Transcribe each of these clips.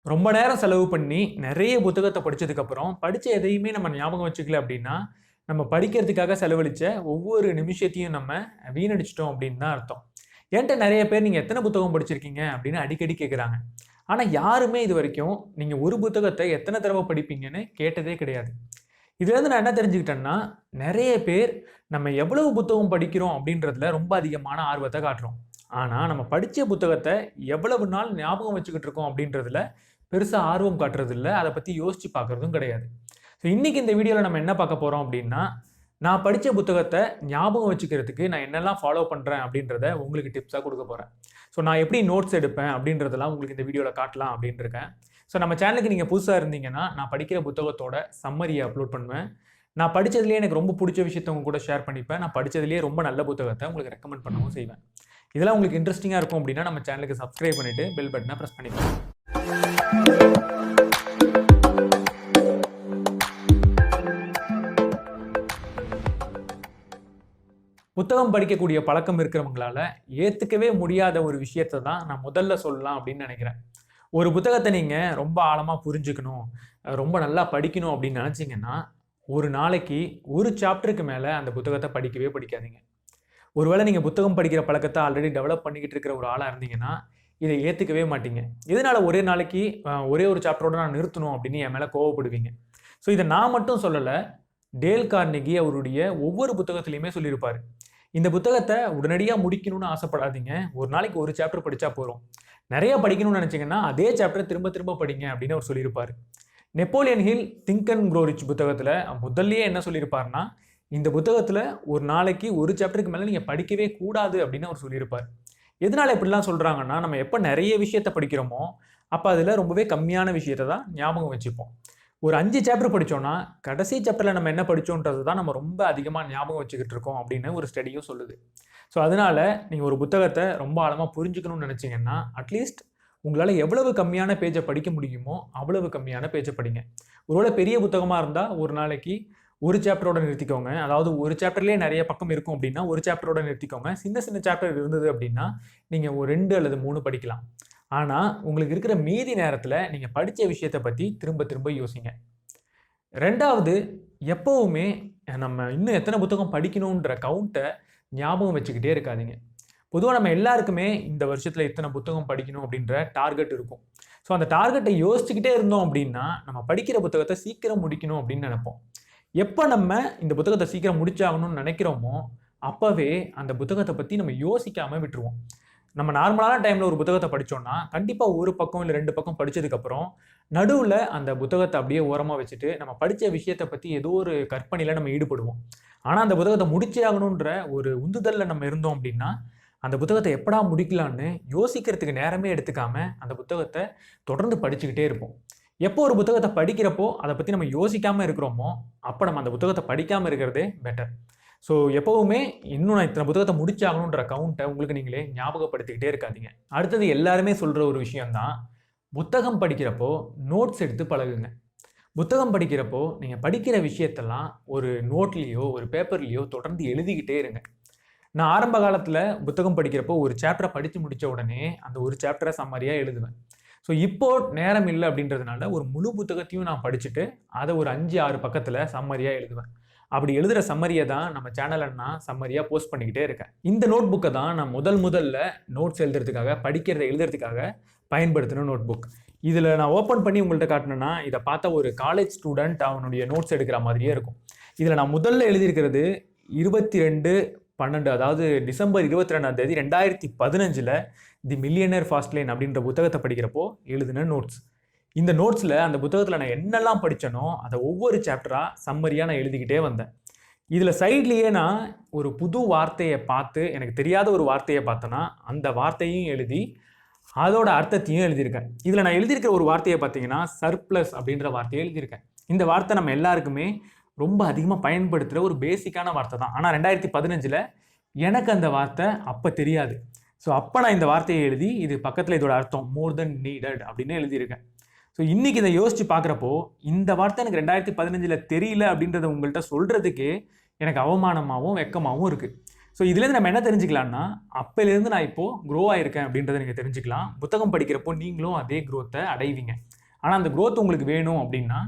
ரொம்ப நேரம் செலவு பண்ணி நிறைய புத்தகத்த படிச்சதுக்கப்புறம், படிச்ச எதையுமே நம்ம ஞாபகம் வச்சுக்கல அப்படின்னா, நம்ம படிக்கிறதுக்காக செலவழிச்ச ஒவ்வொரு நிமிஷத்தையும் நம்ம வீணடிச்சுட்டோம் அப்படின்னு தான் அர்த்தம். என்ட்ட நெறைய பேர் நீங்க எத்தன புத்தகம் படிச்சிருக்கீங்க அப்படின்னு அடிக்கடி கேட்குறாங்க. ஆனா யாருமே இதுவரைக்கும் நீங்க ஒரு புத்தகத்த எத்தன தடவ படிப்பீங்கன்னு கேட்டதே கிடையாது. இதுலேருந்து நான் என்ன தெரிஞ்சுக்கிட்டேன்னா, நெறைய பேர் நம்ம எவ்வளவு புத்தகம் படிக்கிறோம் அப்படின்றதுல ரொம்ப அதிகமான ஆர்வத்த காட்டுறோம். ஆனா நம்ம படிச்ச புத்தகத்த எவ்வளவு நாள் ஞாபகம் வச்சுக்கிட்டு இருக்கோம் அப்படின்றதுல பெருசா ஆர்வம் காட்டுறதில்ல. அத பத்தி யோசிச்சு பார்க்கிறதும் கிடையாது. ஸோ இன்னைக்கு இந்த வீடியோல நம்ம என்ன பார்க்க போறோம் அப்படின்னா, நான் படிச்ச புத்தகத்த ஞாபகம் வச்சுக்கிறதுக்கு நான் என்னெல்லாம் ஃபாலோ பண்றேன் அப்படின்றத உங்களுக்கு டிப்ஸா குடுக்க போறேன். ஸோ நான் எப்படி நோட்ஸ் எடுப்பேன் அப்படின்றதெல்லாம் உங்களுக்கு இந்த வீடியோல காட்டலாம் அப்படின்னு இருக்கேன். ஸோ நம்ம சேனலுக்கு நீங்க புதுசா இருந்தீங்கன்னா, நான் படிக்கிற புத்தகத்தோட சம்மரிய அப்லோட் பண்ணுவேன். நான் படிச்சதிலேயே எனக்கு ரொம்ப புடிச்ச விஷயத்த உங்க கூட ஷேர் பண்ணிப்பேன். நான் படிச்சதிலேயே ரொம்ப நல்ல புத்தகத்த உங்களுக்கு ரெக்கமெண்ட் பண்ணவும் செய்வேன். இதெல்லாம் உங்களுக்கு இன்ட்ரஸ்டிங்கா இருக்கும் அப்படின்னா, நம்ம சேனலுக்கு சப்ஸ்கிரைப் பண்ணிட்டு பெல் பட்டன பிரஸ் பண்ணிக்கோங்க. புத்தகம் படிக்கக்கூடிய பழக்கம் இருக்கிறவங்களால ஏத்துக்கவே முடியாத ஒரு விஷயத்த தான் நான் முதல்ல சொல்லலாம் அப்படின்னு நினைக்கிறேன். ஒரு புத்தகத்த நீங்க ரொம்ப ஆழமா புரிஞ்சுக்கணும், ரொம்ப நல்லா படிக்கணும் அப்படின்னு நினைச்சீங்கன்னா, ஒரு நாளைக்கு ஒரு சாப்டருக்கு மேல அந்த புத்தகத்த படிக்கவே படிக்காதீங்க. ஒருவேளை நீங்க புத்தகம் படிக்கிற பழக்கத்த ஆல்ரெடி டெவலப் பண்ணிக்கிட்டு இருக்கிற ஒரு ஆளா இருந்தீங்கன்னா, இத ஏத்துக்கவே மாட்டீங்க. எதனால ஒரே நாளைக்கு ஒரே ஒரு சாப்டரோட நான் நிறுத்தணும் அப்படின்னு என் மேல கோவப்படுவீங்க. ஸோ இத நான் மட்டும் சொல்லல. டேல் கார்னெகி அவருடைய ஒவ்வொரு புத்தகத்திலயுமே சொல்லியிருப்பாரு. இந்த புத்தகத்த உடனடியா முடிக்கணும்னு ஆசைப்படாதீங்க. ஒரு நாளைக்கு ஒரு சாப்டர் படிச்சா போதும். நெறைய படிக்கணும்னு நினைச்சீங்கன்னா, அதே சாப்டர திரும்ப திரும்ப படிங்க அப்படின்னு அவர் சொல்லியிருப்பாரு. Napoleon Hill think and grow rich புத்தகத்துல முதல்லயே என்ன சொல்லியிருப்பாருன்னா, இந்த புத்தகத்துல ஒரு நாளைக்கு ஒரு சாப்டருக்கு மேல நீங்க படிக்கவே கூடாது அப்படின்னு அவர் சொல்லியிருப்பாரு. எதனால இப்படிலாம் சொல்றாங்கன்னா, நம்ம எப்ப நெறைய விஷயத்த படிக்கிறோமோ, அப்ப அதுல ரொம்பவே கம்மியான விஷயத்த தான் ஞாபகம் வச்சுப்போம். ஒரு 5 சாப்டர் படிச்சோம்னா, கடைசி சாப்டர்ல நம்ம என்ன படிச்சோம்ன்றது தான் நம்ம ரொம்ப அதிகமா ஞாபகம் வச்சுக்கிட்டு இருக்கோம் அப்படின்னு ஒரு ஸ்டடியும் சொல்லுது. ஸோ அதனால நீங்க ஒரு புத்தகத்த ரொம்ப ஆழமா புரிஞ்சுக்கணும்னு நினைச்சீங்கன்னா, அட்லீஸ்ட் உங்களால எவ்வளவு கம்மியான பேஜ படிக்க முடியுமோ, அவ்வளவு கம்மியான பேஜ படிங்க. ஒருவேளை பெரிய புத்தகமா இருந்தா, ஒரு நாளைக்கு ஒரு சாப்டரோட நிறுத்திக்கோங்க. அதாவது ஒரு சாப்டர்லயே நெறைய பக்கம் இருக்கும் அப்படின்னா, ஒரு சாப்டரோட நிறுத்திக்கோங்க. சின்ன சின்ன சாப்டர் இருந்தது அப்படின்னா, நீங்க ஒரு 2 அல்லது 3 படிக்கலாம். ஆனா, உங்களுக்கு இருக்கிற மீதி நேரத்துல நீங்க படிச்ச விஷயத்த பத்தி திரும்ப திரும்ப யோசிங்க. 2வது எப்பவுமே நம்ம இன்னும் எத்தன புத்தகம் படிக்கணுன்ற கவுண்ட்ட ஞாபகம் வச்சுக்கிட்டே இருக்காதீங்க. பொதுவா நம்ம எல்லாருக்குமே இந்த வருஷத்துல இத்தன புத்தகம் படிக்கணும் அப்படின்ற டார்கெட் இருக்கும். ஸோ அந்த டார்கெட்ட யோசிச்சுக்கிட்டே இருந்தோம் அப்படின்னா, நம்ம படிக்கிற புத்தகத்த சீக்கிரம் முடிக்கணும் அப்படின்னு நெனைப்போம். எப்ப நம்ம இந்த புத்தகத்த சீக்கிரம் முடிச்சாகணும்னு நெனைக்கிறோமோ, அப்பவே அந்த புத்தகத்த பத்தி நம்ம யோசிக்காம விட்டுருவோம். நம்ம நார்மலான டைம்ல ஒரு புத்தகத்த படிச்சோம்னா, கண்டிப்பா 1 பக்கம் இல்ல 2 பக்கம் படிச்சதுக்கப்புறம், நடுவுல அந்த புத்தகத்த அப்படியே ஓரமா வச்சுட்டு, நம்ம படிச்ச விஷயத்த பத்தி ஏதோ ஒரு கற்பனையில நம்ம ஈடுபடுவோம். ஆனா, அந்த புத்தகத்த முடிச்சே ஆகணுன்ற ஒரு உந்துதல்ல நம்ம இருந்தோம் அப்படின்னா, அந்த புத்தகத்த எப்படா முடிக்கலான்னு யோசிக்கிறதுக்கு நேரமே எடுத்துக்காம, அந்த புத்தகத்த தொடர்ந்து படிச்சுக்கிட்டே இருப்போம். எப்போ ஒரு புத்தகத்த படிக்கிறப்போ, அத பத்தி நம்ம யோசிக்காம இருக்கிறோமோ, அப்ப நம்ம அந்த புத்தகத்த படிக்காம இருக்கிறதே பெட்டர். ஸோ எப்பவுமே இன்னும் நான் இத்தன புத்தகத்த முடிச்சாகணுன்ற கவுண்ட்ட உங்களுக்கு நீங்களே ஞாபகப்படுத்திக்கிட்டே இருக்காதீங்க. அடுத்தது எல்லாருமே சொல்ற ஒரு விஷயம் தான், புத்தகம் படிக்கிறப்போ நோட்ஸ் எடுத்து பழகுங்க. புத்தகம் படிக்கிறப்போ நீங்க படிக்கிற விஷயத்தெல்லாம் ஒரு நோட்லயோ, ஒரு பேப்பர்லயோ தொடர்ந்து எழுதிக்கிட்டே இருங்க. நான் ஆரம்ப காலத்துல புத்தகம் படிக்கிறப்போ ஒரு சாப்டர படிச்சு முடிச்ச உடனே, அந்த ஒரு சாப்டர சம்மரியா எழுதுவேன். ஸோ இப்போ நேரம் இல்ல அப்படின்றதுனால ஒரு முழு புத்தகத்தையும் நான் படிச்சுட்டு, அத ஒரு 5, 6 பக்கத்துல சம்மரியா எழுதுவேன். அப்படி எழுதுற சம்மரிய தான் நம்ம சேனல்ல நான் சம்மரியா போஸ்ட் பண்ணிக்கிட்டே இருக்கேன். இந்த நோட் புக்க தான் நான் முதல்ல நோட்ஸ் எழுதுறதுக்காக, படிக்கிறத எழுதுறதுக்காக பயன்படுத்தின நோட் புக். இதுல நான் ஓப்பன் பண்ணி உங்கள்ட்ட காட்டுனேன்னா, இத பார்த்தா ஒரு காலேஜ் ஸ்டூடண்ட் அவனுடைய நோட்ஸ் எடுக்கிற மாதிரியே இருக்கும். இதுல நான் முதல்ல எழுதியிருக்கிறது 22/12 அதாவது டிசம்பர் 22ஆம் தேதி 2015ல தி மில்லியனர் ஃபாஸ்ட் லேன் அப்படின்ற புத்தகத்த படிக்கிறப்போ எழுதின நோட்ஸ். இந்த நோட்ஸ்ல அந்த புத்தகத்துல நான் என்னெல்லாம் படிச்சேனோ, அத ஒவ்வொரு சாப்டரா சம்மரியா நான் எழுதிக்கிட்டே வந்தேன். இதுல சைட்லயே நான் ஒரு புது வார்த்தைய பார்த்து, எனக்கு தெரியாத ஒரு வார்த்தைய பார்த்தேன்னா, அந்த வார்த்தையும் எழுதி, அதோட அர்த்தத்தையும் எழுதியிருக்கேன். இதுல நான் எழுதியிருக்கிற ஒரு வார்த்தைய பார்த்தீங்கன்னா, சர்ப்ளஸ் அப்படின்ற வார்த்தைய எழுதியிருக்கேன். இந்த வார்த்தை நம்ம எல்லாருக்குமே ரொம்ப அதிகமா பயன்படுத்துற ஒரு பேசிக்கான வார்த்தை தான். ஆனா 2015ல எனக்கு அந்த வார்த்தை அப்ப தெரியாது. ஸோ அப்ப நான் இந்த வார்த்தைய எழுதி, இது பக்கத்துல இதோட அர்த்தம் மோர் தென் நீடட் அப்படின்னு எழுதியிருக்கேன். ஸோ இன்னைக்கு இதை யோசிச்சு பார்க்குறப்போ, இந்த வார்த்தை எனக்கு 2015ல தெரியல அப்படின்றத உங்கள்ட்ட சொல்றதுக்கே எனக்கு அவமானமாவும், வெட்கமாவும் இருக்கு. ஸோ இதுலேருந்து நம்ம என்ன தெரிஞ்சுக்கலாம்னா, அப்போலேருந்து நான் இப்போது க்ரோ ஆகிருக்கேன் அப்படின்றத நீங்கள் தெரிஞ்சுக்கலாம். புத்தகம் படிக்கிறப்போ நீங்களும் அதே க்ரோத்தை அடைவீங்க. ஆனால் அந்த க்ரோத் உங்களுக்கு வேணும் அப்படின்னா,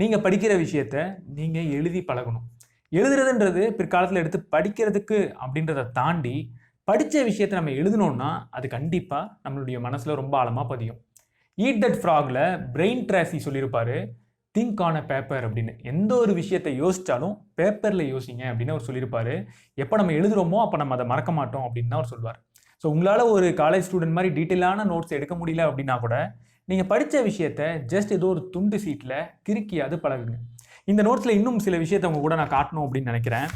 நீங்கள் படிக்கிற விஷயத்த நீங்கள் எழுதி பழகணும். எழுதுறதுன்றது பிற்காலத்தில் எடுத்து படிக்கிறதுக்கு அப்படின்றத தாண்டி, படித்த விஷயத்தை நம்ம எழுதணும்னா அது கண்டிப்பாக நம்மளுடைய மனசில் ரொம்ப ஆழமாக பதியும். ஈட் தட் ஃப்ராகில் பிரெயின் ட்ராசி சொல்லியிருப்பார், திங்க் ஆன் அ பேப்பர் அப்படின்னு. எந்த ஒரு விஷயத்தை யோசித்தாலும் பேப்பரில் யோசிங்க அப்படின்னு அவர் சொல்லியிருப்பார். எப்போ நம்ம எழுதுகிறோமோ அப்போ நம்ம அதை மறக்க மாட்டோம் அப்படின்னு தான் அவர் சொல்வார். ஸோ உங்களால் ஒரு காலேஜ் ஸ்டூடெண்ட் மாதிரி டீட்டெயிலான நோட்ஸ் எடுக்க முடியல அப்படின்னா கூட, நீங்கள் படித்த விஷயத்தை ஜஸ்ட் ஏதோ ஒரு துண்டு சீட்டில் கிறுக்கியாவது பழகுங்க. இந்த நோட்ஸில் இன்னும் சில விஷயத்தை உங்க கூட நான் காட்டணும் அப்படின்னு நினைக்கிறேன்.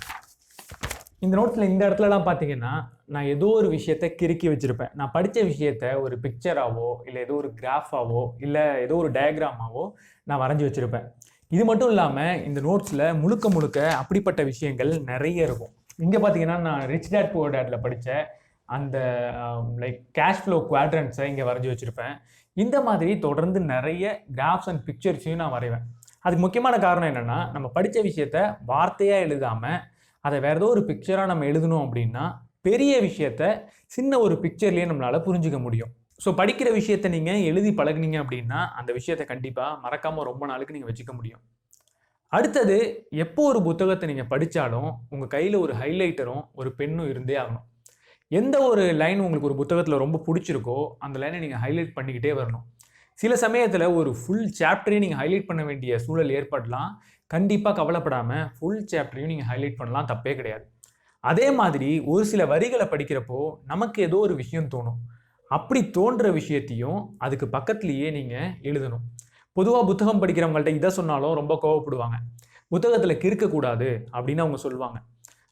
இந்த நோட்ஸில் இந்த இடத்துலலாம் பார்த்தீங்கன்னா, நான் ஏதோ ஒரு விஷயத்தை கிறுக்கி வச்சுருப்பேன். நான் படித்த விஷயத்தை ஒரு பிக்சராகவோ இல்லை ஏதோ ஒரு கிராஃபாவோ இல்லை ஏதோ ஒரு டயக்ராமாவோ நான் வரைஞ்சி வச்சுருப்பேன். இது மட்டும் இல்லாமல் இந்த நோட்ஸில் முழுக்க முழுக்க அப்படிப்பட்ட விஷயங்கள் நிறைய இருக்கும். இங்கே பார்த்தீங்கன்னா, நான் ரிச் டேட் புவர் டேட்டில் படித்த அந்த லைக் கேஷ் ஃப்ளோ குவாட்ரண்ட்ஸை இங்கே வரைஞ்சி வச்சுருப்பேன். இந்த மாதிரி தொடர்ந்து நிறைய கிராஃப்ஸ் அண்ட் பிக்சர்ஸையும் நான் வரைவேன். அதுக்கு முக்கியமான காரணம் என்னென்னா, நம்ம படித்த விஷயத்த வார்த்தையாக எழுதாமல் அதை வேறு ஏதோ ஒரு பிக்சராக நம்ம எழுதணும் அப்படின்னா, பெரிய விஷயத்த சின்ன ஒரு பிக்சர்லேயே நம்மளால் புரிஞ்சிக்க முடியும். ஸோ படிக்கிற விஷயத்தை நீங்கள் எழுதி பழகுனீங்க அப்படின்னா, அந்த விஷயத்தை கண்டிப்பாக மறக்காமல் ரொம்ப நாளுக்கு நீங்கள் வச்சுக்க முடியும். அடுத்தது, எப்போ ஒரு புத்தகத்தை நீங்கள் படித்தாலும் உங்கள் கையில் ஒரு ஹைலைட்டரும் ஒரு பென்னும் இருந்தே ஆகணும். எந்த ஒரு லைன் உங்களுக்கு ஒரு புத்தகத்தில் ரொம்ப பிடிச்சிருக்கோ அந்த லைனை நீங்கள் ஹைலைட் பண்ணிக்கிட்டே வரணும். சில சமயத்தில் ஒரு ஃபுல் சாப்டரையும் நீங்கள் ஹைலைட் பண்ண வேண்டிய சூழல் ஏற்படலாம். கண்டிப்பாக கவலைப்படாமல் ஃபுல் சாப்டரையும் நீங்கள் ஹைலைட் பண்ணலாம், தப்பே கிடையாது. அதே மாதிரி ஒரு சில வரிகளை படிக்கிறப்போ நமக்கு ஏதோ ஒரு விஷயம் தோணும். அப்படி தோன்ற விஷயத்தையும் அதுக்கு பக்கத்துலேயே நீங்கள் எழுதணும். பொதுவாக புத்தகம் படிக்கிறவங்கள்ட்ட இதை சொன்னாலும் ரொம்ப கோவப்படுவாங்க. புத்தகத்தில் கிறுக்கக்கூடாது அப்படின்னு அவங்க சொல்லுவாங்க.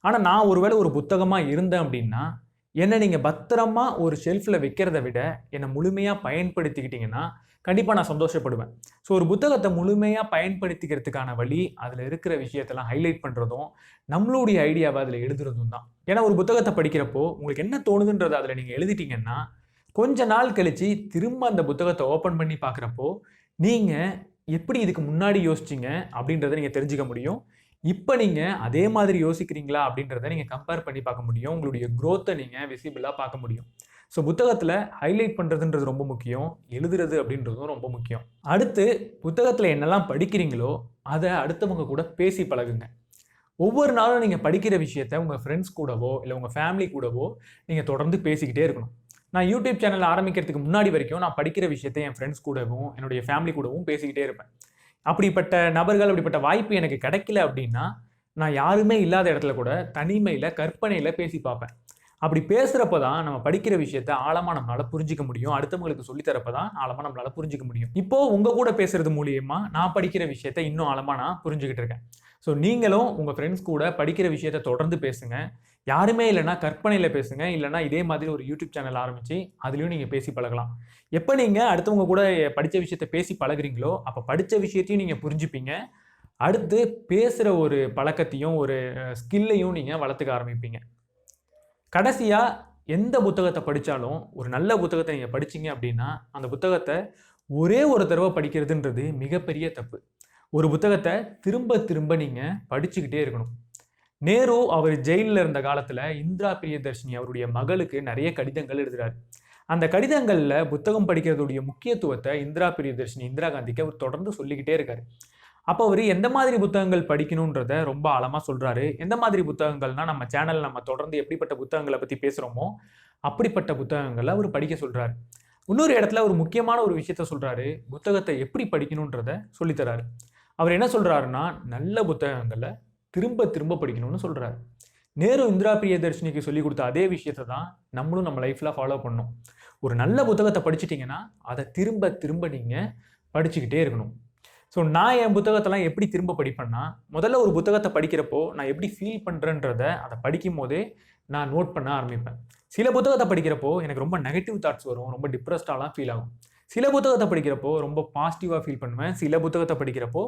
ஆனால் நான் ஒருவேளை ஒரு புத்தகமாக இருந்தேன் அப்படின்னா, என்னை நீங்கள் பத்திரமா ஒரு ஷெல்ஃபில் வைக்கிறத விட என்னை முழுமையாக பயன்படுத்திக்கிட்டிங்கன்னா கண்டிப்பாக நான் சந்தோஷப்படுவேன். ஸோ ஒரு புத்தகத்தை முழுமையாக பயன்படுத்திக்கிறதுக்கான வழி அதில் இருக்கிற விஷயத்தெல்லாம் ஹைலைட் பண்ணுறதும் நம்மளுடைய ஐடியாவை அதில் எழுதுறதும் தான். ஏன்னா ஒரு புத்தகத்தை படிக்கிறப்போ உங்களுக்கு என்ன தோணுதுன்றதை அதில் நீங்கள் எழுதிட்டீங்கன்னா, கொஞ்ச நாள் கழித்து திரும்ப அந்த புத்தகத்தை ஓப்பன் பண்ணி பார்க்குறப்போ நீங்கள் எப்படி இதுக்கு முன்னாடி யோசிச்சிங்க அப்படின்றத நீங்கள் தெரிஞ்சுக்க முடியும். இப்போ நீங்கள் அதே மாதிரி யோசிக்கிறீங்களா அப்படின்றத நீங்கள் கம்பேர் பண்ணி பார்க்க முடியும். உங்களுடைய க்ரோத்தை நீங்கள் விசிபிளாக பார்க்க முடியும். ஸோ புத்தகத்தில் ஹைலைட் பண்ணுறதுன்றது ரொம்ப முக்கியம், எழுதுறது அப்படின்றதும் ரொம்ப முக்கியம். அடுத்து, புத்தகத்தில் என்னெல்லாம் படிக்கிறீங்களோ அதை அடுத்தவங்க கூட பேசி பழகுங்க. ஒவ்வொரு நாளும் நீங்கள் படிக்கிற விஷயத்த உங்கள் ஃப்ரெண்ட்ஸ் கூடவோ இல்லை உங்கள் ஃபேமிலி கூடவோ நீங்கள் தொடர்ந்து பேசிக்கிட்டே இருக்கணும். நான் யூடியூப் சேனல் ஆரம்பிக்கிறதுக்கு முன்னாடி வரைக்கும் நான் படிக்கிற விஷயத்தை என் ஃப்ரெண்ட்ஸ் கூடவும் என்னுடைய ஃபேமிலி கூடவும் பேசிக்கிட்டே இருப்பேன். அப்படிப்பட்ட நபர்கள், அப்படிப்பட்ட வாய்ப்பு எனக்கு கிடைக்கல அப்படின்னா, நான் யாருமே இல்லாத இடத்துல கூட தனிமையில் கற்பனையில் பேசி பார்ப்பேன். அப்படி பேசுகிறப்ப தான் நம்ம படிக்கிற விஷயத்த ஆழமாக நம்மளால் புரிஞ்சிக்க முடியும். அடுத்தவங்களுக்கு சொல்லித்தரப்ப தான் ஆழமாக நம்மளால் புரிஞ்சிக்க முடியும். இப்போது உங்கள் கூட பேசுகிறது மூலியமாக நான் படிக்கிற விஷயத்த இன்னும் ஆழமாக நான் புரிஞ்சுக்கிட்டு இருக்கேன். ஸோ நீங்களும் உங்கள் ஃப்ரெண்ட்ஸ் கூட படிக்கிற விஷயத்த தொடர்ந்து பேசுங்க. யாருமே இல்லைனா கற்பனையில் பேசுங்க. இல்லைனா இதே மாதிரி ஒரு யூடியூப் சேனல் ஆரம்பித்து அதுலேயும் நீங்கள் பேசி பழகலாம். எப்போ நீங்கள் அடுத்தவங்க கூட படித்த விஷயத்த பேசி பழகுறீங்களோ அப்போ படித்த விஷயத்தையும் நீங்கள் புரிஞ்சுப்பீங்க. அடுத்து பேசுகிற ஒரு பழக்கத்தையும் ஒரு ஸ்கில்லையும் நீங்கள் வளர்த்துக்க ஆரம்பிப்பீங்க. கடைசியாக எந்த புத்தகத்தை படித்தாலும் ஒரு நல்ல புத்தகத்தை நீங்கள் படிச்சிங்க அப்படின்னா அந்த புத்தகத்தை ஒரே ஒரு தடவை படிக்கிறதுன்றது மிகப்பெரிய தப்பு. ஒரு புத்தகத்தை திரும்ப திரும்ப நீங்கள் படிச்சுக்கிட்டே இருக்கணும். நேரு அவர் ஜெயிலில் இருந்த காலத்தில் இந்திரா பிரியதர்ஷினி அவருடைய மகளுக்கு நிறைய கடிதங்கள் எழுதுகிறார். அந்த கடிதங்களில் புத்தகம் படிக்கிறதுடைய முக்கியத்துவத்தை இந்திரா பிரியதர்ஷினி இந்திரா காந்திக்கு அவர் தொடர்ந்து சொல்லிக்கிட்டே இருக்கார். அப்போ அவர் எந்த மாதிரி புத்தகங்கள் படிக்கணுன்றத ரொம்ப ஆழமாக சொல்கிறாரு. எந்த மாதிரி புத்தகங்கள்னால் நம்ம சேனல் நம்ம தொடர்ந்து எப்படிப்பட்ட புத்தகங்களை பற்றி பேசுகிறோமோ அப்படிப்பட்ட புத்தகங்களை அவர் படிக்க சொல்கிறாரு. இன்னொரு இடத்துல ஒரு முக்கியமான ஒரு விஷயத்த சொல்கிறாரு, புத்தகத்தை எப்படி படிக்கணுன்றத சொல்லித்தராரு. அவர் என்ன சொல்கிறாருன்னா, நல்ல புத்தகங்களை திரும்ப திரும்ப படிக்கணும்னு சொல்கிறாரு. நேரு இந்திரா பிரியதர்ஷினிக்கு சொல்லி கொடுத்த அதே விஷயத்தை தான் நம்மளும் நம்ம லைஃப்பில் ஃபாலோ பண்ணணும். ஒரு நல்ல புத்தகத்தை படிச்சிட்டிங்கன்னா அதை திரும்ப திரும்ப நீங்கள் படிச்சுக்கிட்டே இருக்கணும். ஸோ நான் என் புத்தகத்தெல்லாம் எப்படி திரும்ப படிப்பேன்னா, முதல்ல ஒரு புத்தகத்தை படிக்கிறப்போ நான் எப்படி ஃபீல் பண்ணுறேன்றத அதை படிக்கும் போதே நான் நோட் பண்ண ஆரம்பிப்பேன். சில புத்தகத்தை படிக்கிறப்போ எனக்கு ரொம்ப நெகட்டிவ் தாட்ஸ் வரும், ரொம்ப டிப்ரெஸ்டாலாம் ஃபீல் ஆகும். சில புத்தகத்தை படிக்கிறப்போ ரொம்ப பாசிட்டிவாக ஃபீல் பண்ணுவேன். சில புத்தகத்தை படிக்கிறப்போ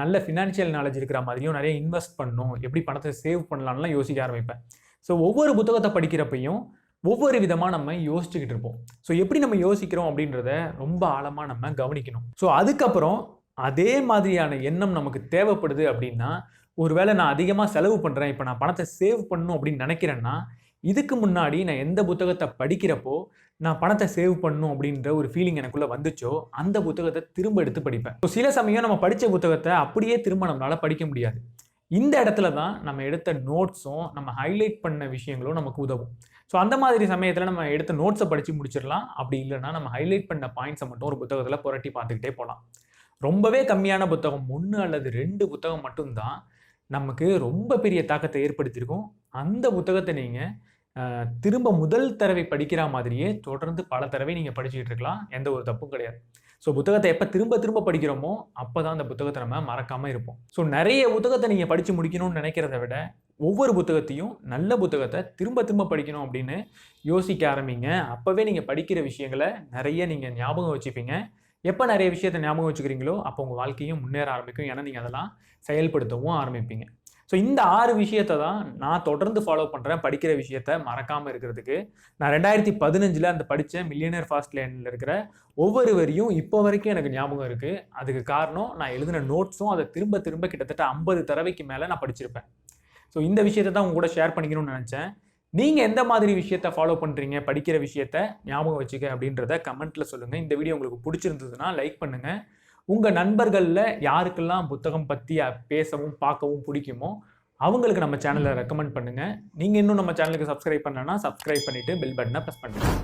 நல்ல ஃபினான்ஷியல் நாலேஜ் இருக்கிற மாதிரியும் நிறைய இன்வெஸ்ட் பண்ணணும், எப்படி பணத்தை சேவ் பண்ணலாம்லாம் யோசிக்க ஆரம்பிப்பேன். ஸோ ஒவ்வொரு புத்தகத்தை படிக்கிறப்பையும் ஒவ்வொரு விதமாக நம்ம யோசிச்சுக்கிட்டு இருப்போம். ஸோ எப்படி நம்ம யோசிக்கிறோம் அப்படின்றத ரொம்ப ஆழமாக நம்ம கவனிக்கணும். ஸோ அதுக்கப்புறம் அதே மாதிரியான எண்ணம் நமக்கு தேவைப்படுது அப்படின்னா ஒருவேளை நான் அதிகமாக செலவு பண்ணுறேன், இப்போ நான் பணத்தை சேவ் பண்ணணும் அப்படின்னு நினைக்கிறேன்னா, இதுக்கு முன்னாடி நான் எந்த புத்தகத்தை படிக்கிறப்போ நான் பணத்தை சேவ் பண்ணணும் அப்படின்ற ஒரு ஃபீலிங் எனக்குள்ள வந்துச்சோ, அந்த புத்தகத்தை திரும்ப எடுத்து படிப்பேன். ஸோ சில சமயம் நம்ம படித்த புத்தகத்தை அப்படியே திரும்ப நம்மளால படிக்க முடியாது. இந்த இடத்துல தான் நம்ம எடுத்த நோட்ஸும், நம்ம ஹைலைட் பண்ண விஷயங்களும் நமக்கு உதவும். ஸோ அந்த மாதிரி சமயத்தில் நம்ம எடுத்த நோட்ஸை படித்து முடிச்சிடலாம். அப்படி இல்லைன்னா நம்ம ஹைலைட் பண்ண பாயிண்ட்ஸை மட்டும் ஒரு புத்தகத்தில் புரட்டி பார்த்துக்கிட்டே போகலாம். ரொம்பவே கம்மியான புத்தகம் 1 அல்லது 2 புத்தகம் மட்டும்தான் நமக்கு ரொம்ப பெரிய தாக்கத்தை ஏற்படுத்தியிருக்கும். அந்த புத்தகத்தை நீங்கள் திரும்ப முதல் தடவை படிக்கிற மாதிரியே தொடர்ந்து பல தடவை நீங்கள் படிச்சுக்கிட்டு இருக்கலாம். எந்த ஒரு தப்பும் கிடையாது. ஸோ புத்தகத்தை எப்போ திரும்ப திரும்ப படிக்கிறோமோ அப்போ தான் அந்த புத்தகத்தை நம்ம மறக்காமல் இருப்போம். ஸோ நிறைய புத்தகத்தை நீங்கள் படித்து முடிக்கணும்னு நினைக்கிறத விட ஒவ்வொரு புத்தகத்தையும் நல்ல புத்தகத்தை திரும்ப திரும்ப படிக்கணும் அப்படின்னு யோசிக்க ஆரம்பிங்க. அப்போவே நீங்கள் படிக்கிற விஷயங்களை நிறைய நீங்கள் ஞாபகம் வச்சுப்பீங்க. எப்போ நிறைய விஷயத்தை ஞாபகம் வச்சுக்கிறீங்களோ அப்போ உங்கள் வாழ்க்கையும் முன்னேற ஆரம்பிக்கும். ஏன்னா நீங்கள் அதெல்லாம் செயல்படுத்தவும் ஆரம்பிப்பீங்க. ஸோ இந்த 6 விஷயத்தை தான் நான் தொடர்ந்து ஃபாலோ பண்ணுறேன் படிக்கிற விஷயத்த மறக்காமல் இருக்கிறதுக்கு. நான் 2015 அந்த படித்த மில்லியனர் ஃபாஸ்ட் லேனில் இருக்கிற ஒவ்வொரு வரியும் இப்போ வரைக்கும் எனக்கு ஞாபகம் இருக்குது. அதுக்கு காரணம் நான் எழுதின நோட்ஸும் அதை திரும்ப திரும்ப கிட்டத்தட்ட 50 தடவைக்கு மேலே நான் படிச்சிருப்பேன். ஸோ இந்த விஷயத்தை தான் உங்க கூட ஷேர் பண்ணிக்கணும்னு நினச்சேன். நீங்கள் எந்த மாதிரி விஷயத்தை ஃபாலோ பண்ணுறீங்க, படிக்கிற விஷயத்த ஞாபகம் வச்சுக்க அப்படின்றத கமெண்ட்டில் சொல்லுங்கள். இந்த வீடியோ உங்களுக்கு பிடிச்சிருந்ததுன்னா லைக் பண்ணுங்கள். உங்கள் நண்பர்களில் யாருக்கெல்லாம் புத்தகம் பற்றி பேசவும் பார்க்கவும் பிடிக்குமோ அவங்களுக்கு நம்ம சேனலை ரெக்கமெண்ட் பண்ணுங்கள். நீங்கள் இன்னும் நம்ம சேனலுக்கு சப்ஸ்கிரைப் பண்ணலன்னா சப்ஸ்கிரைப் பண்ணிவிட்டு பெல் பட்டனை ப்ரெஸ் பண்ணுங்கள்.